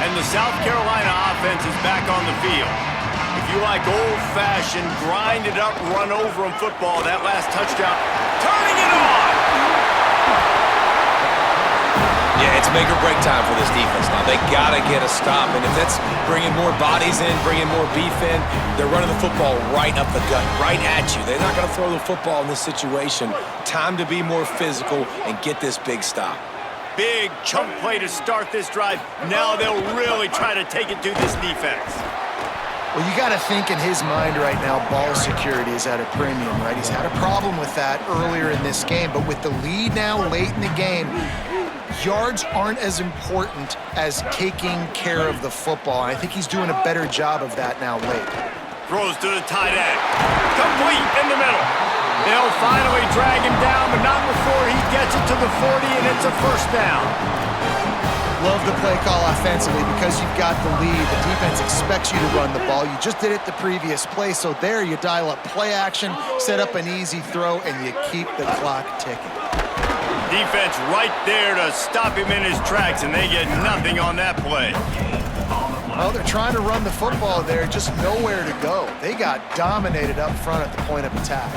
And the South Carolina offense is back on the field. If you like old-fashioned, grind-it-up, run-over-'em football, that last touchdown, turning it on! Yeah, it's make or break time for this defense now. They got to get a stop, and if that's bringing more bodies in, bringing more beef in, they're running the football right up the gut, right at you. They're not going to throw the football in this situation. Time to be more physical and get this big stop. Big chunk play to start this drive. Now they'll really try to take it to this defense. Well, you got to think in his mind right now, ball security is at a premium, right? He's had a problem with that earlier in this game, but with the lead now late in the game, yards aren't as important as taking care of the football. And I think he's doing a better job of that now late. Throws to the tight end. Complete in the middle. They'll finally drag him down, but not before he gets it to the 40, and it's a first down. Love the play call offensively because you've got the lead. The defense expects you to run the ball. You just did it the previous play, so there you dial up play action, set up an easy throw, and you keep the clock ticking. Defense right there to stop him in his tracks, and they get nothing on that play. Well, they're trying to run the football there, just nowhere to go. They got dominated up front at the point of attack.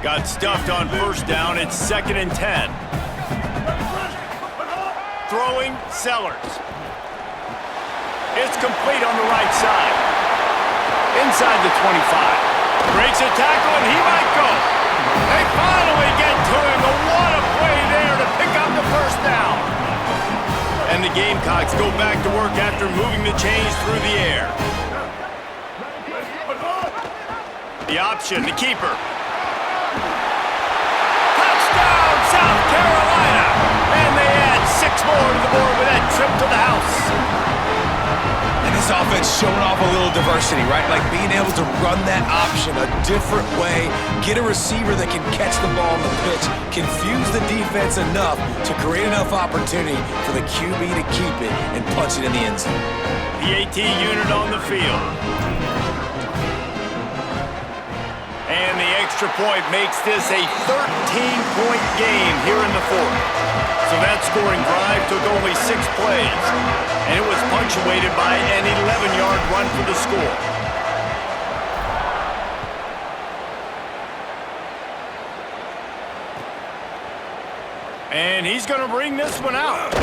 Got stuffed on first down. It's 2nd and 10. Throwing Sellers. It's complete on the right side. Inside the 25. Breaks a tackle, and he might go. They finally get to him. But what a play there to pick up the first down. And the Gamecocks go back to work after moving the chains through the air. The option, the keeper. Touchdown, South Carolina! And they add 6 more to the board with that trip to the house. And This offense showing off a little diversity, right? Like being able to run that option a different way, get a receiver that can catch the ball on the pitch, confuse the defense enough to create enough opportunity for the QB to keep it and punch it in the end zone. The AT unit on the field. And the extra point makes this a 13-point game here in the fourth. So that scoring drive took only 6 plays, and it was punctuated by an 11-yard run for the score. And he's going to bring this one out.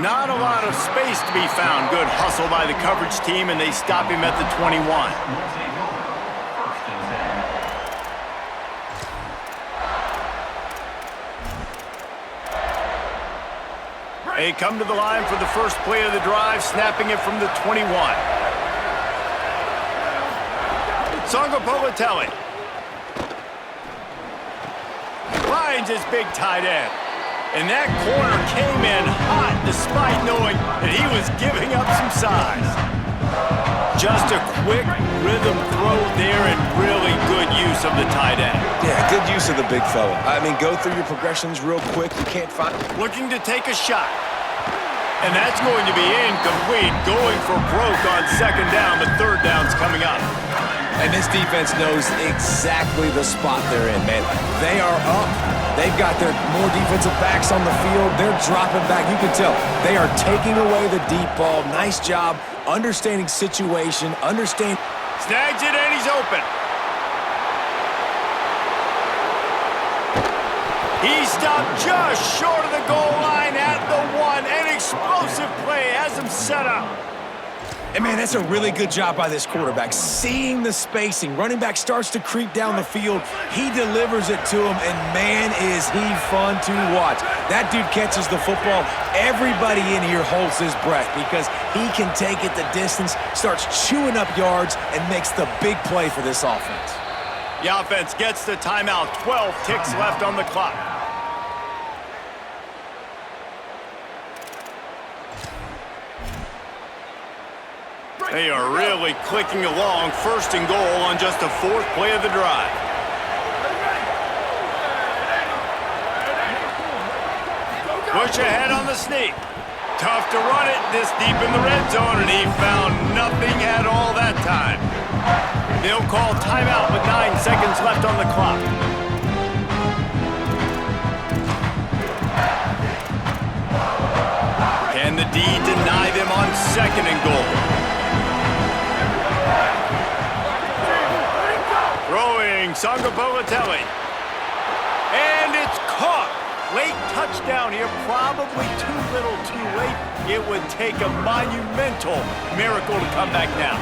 Not a lot of space to be found. Good hustle by the coverage team, and they stop him at the 21. They come to the line for the first play of the drive, snapping it from the 21. Songapolatelli finds his big tight end. And that corner came in hot despite knowing that he was giving up some size. Just a quick rhythm throw there and really good use of the tight end. Yeah, good use of the big fella. I mean, go through your progressions real quick. You can't find... Looking to take a shot. And that's going to be incomplete, going for broke on second down, but third down's coming up. And this defense knows exactly the spot they're in, man. They are up. They've got their more defensive backs on the field. They're dropping back. You can tell they are taking away the deep ball. Nice job understanding situation, understand. Snags it and he's open. He stopped just short of the goal line at the 1. An explosive play has him set up. And, man, that's a really good job by this quarterback. Seeing the spacing. Running back starts to creep down the field. He delivers it to him, and, man, is he fun to watch. That dude catches the football. Everybody in here holds his breath because he can take it the distance, starts chewing up yards, and makes the big play for this offense. The offense gets the timeout. 12 ticks left on the clock. They are really clicking along. First and goal on just the 4th play of the drive. Push ahead on the sneak. Tough to run it this deep in the red zone, and he found nothing at all that time. They'll call timeout with 9 seconds left on the clock. Can the D deny them on second and goal? Throwing Songapolatelli. And it's caught. Late touchdown here, probably too little too late. It would take a monumental miracle to come back now.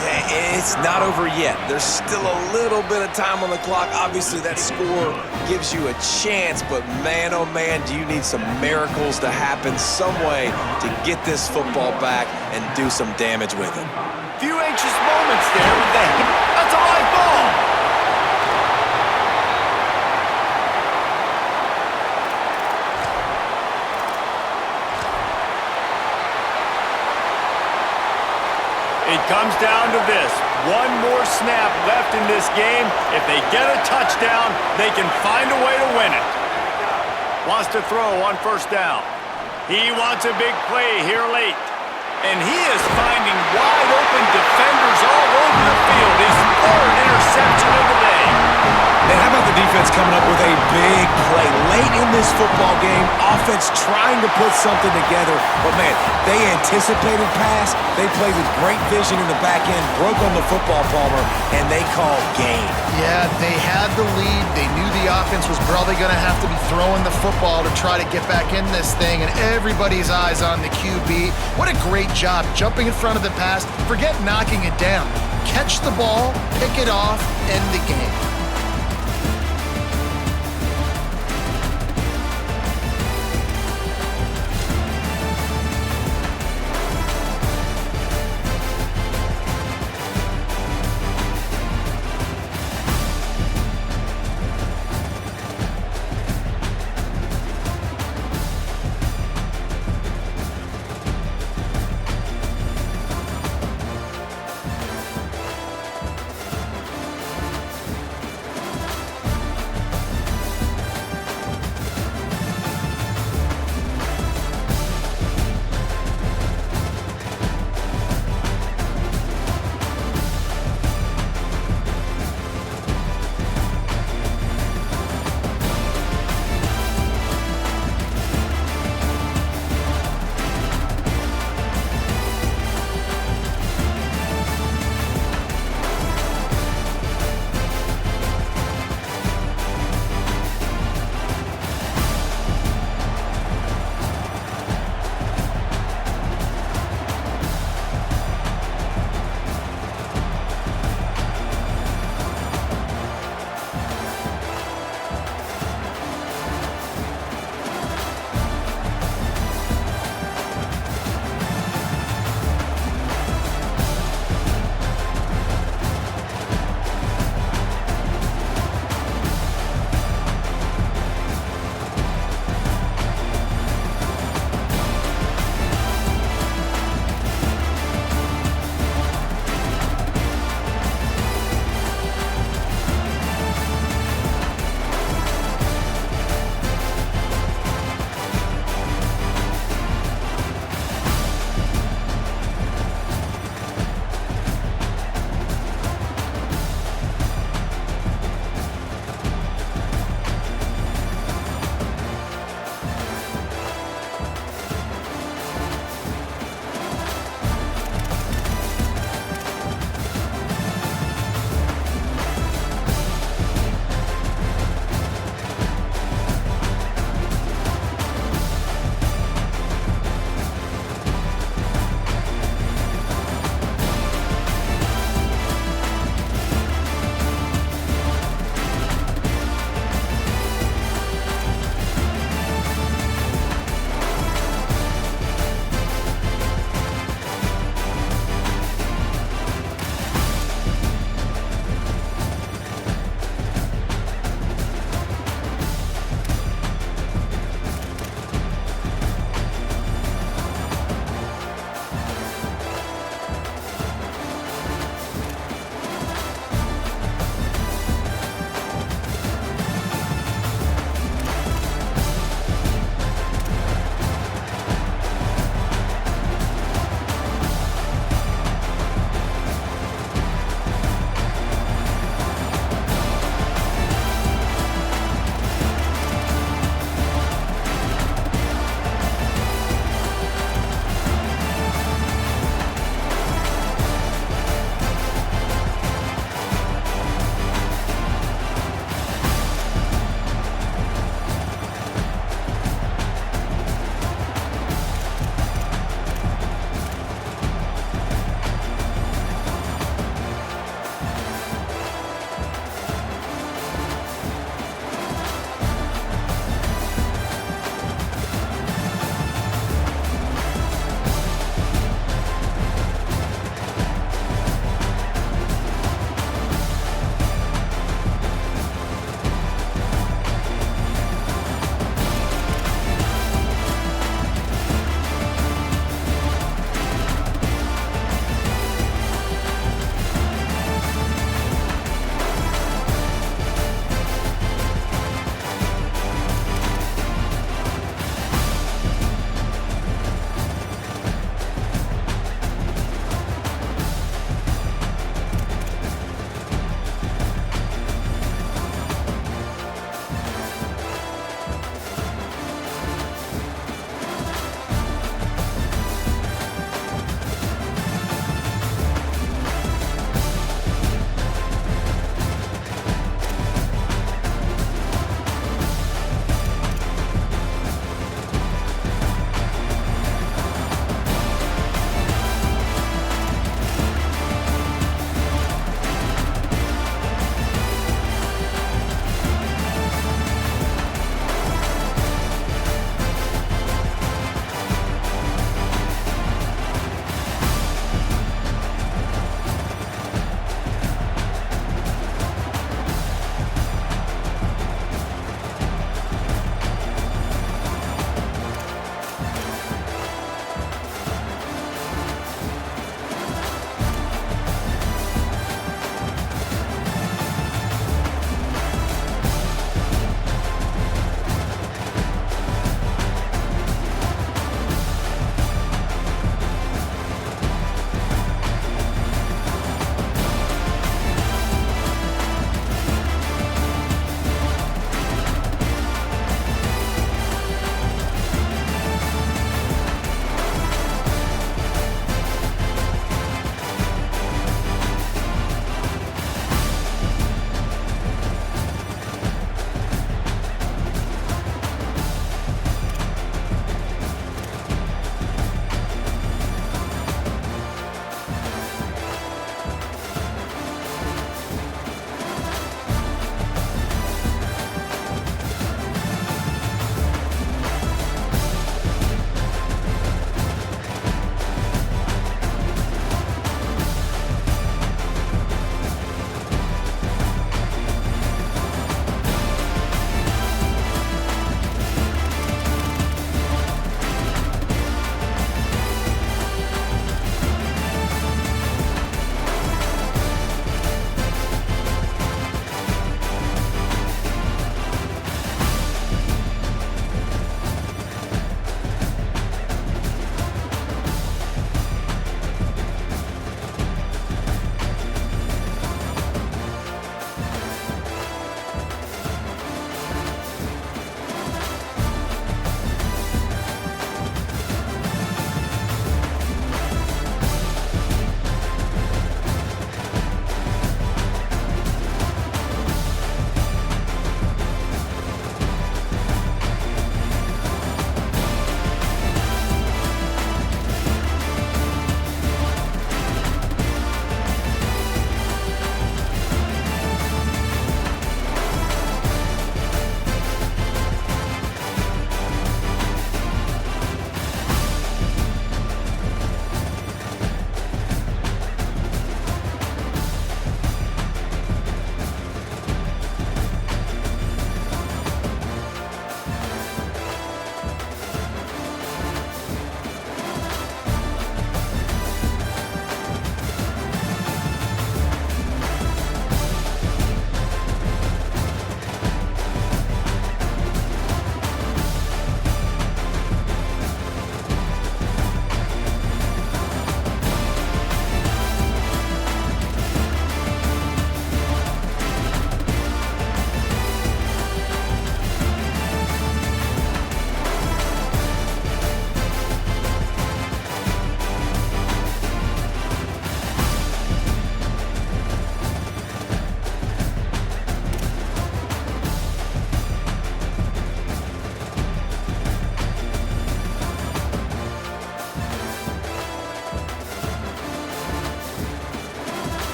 Yeah, it's not over yet. There's still a little bit of time on the clock. Obviously, that score gives you a chance, but man, oh man, do you need some miracles to happen some way to get this football back and do some damage with it. Few anxious moments there with that. That's a live ball. It comes down to this. One more snap left in this game. If they get a touchdown, they can find a way to win it. Wants to throw on first down. He wants a big play here late. And he is finding wide open defenders all over the field. His 3rd interception of the day. And how about the defense coming up with a big play late in this football game? Offense trying to put something together. But, man, they anticipated pass. They played with great vision in the back end, broke on the football, Palmer, and they called game. Yeah, they had the lead. They knew the offense was probably going to have to be throwing the football to try to get back in this thing, and everybody's eyes on the QB. What a great job jumping in front of the pass. Forget knocking it down. Catch the ball, pick it off, end the game.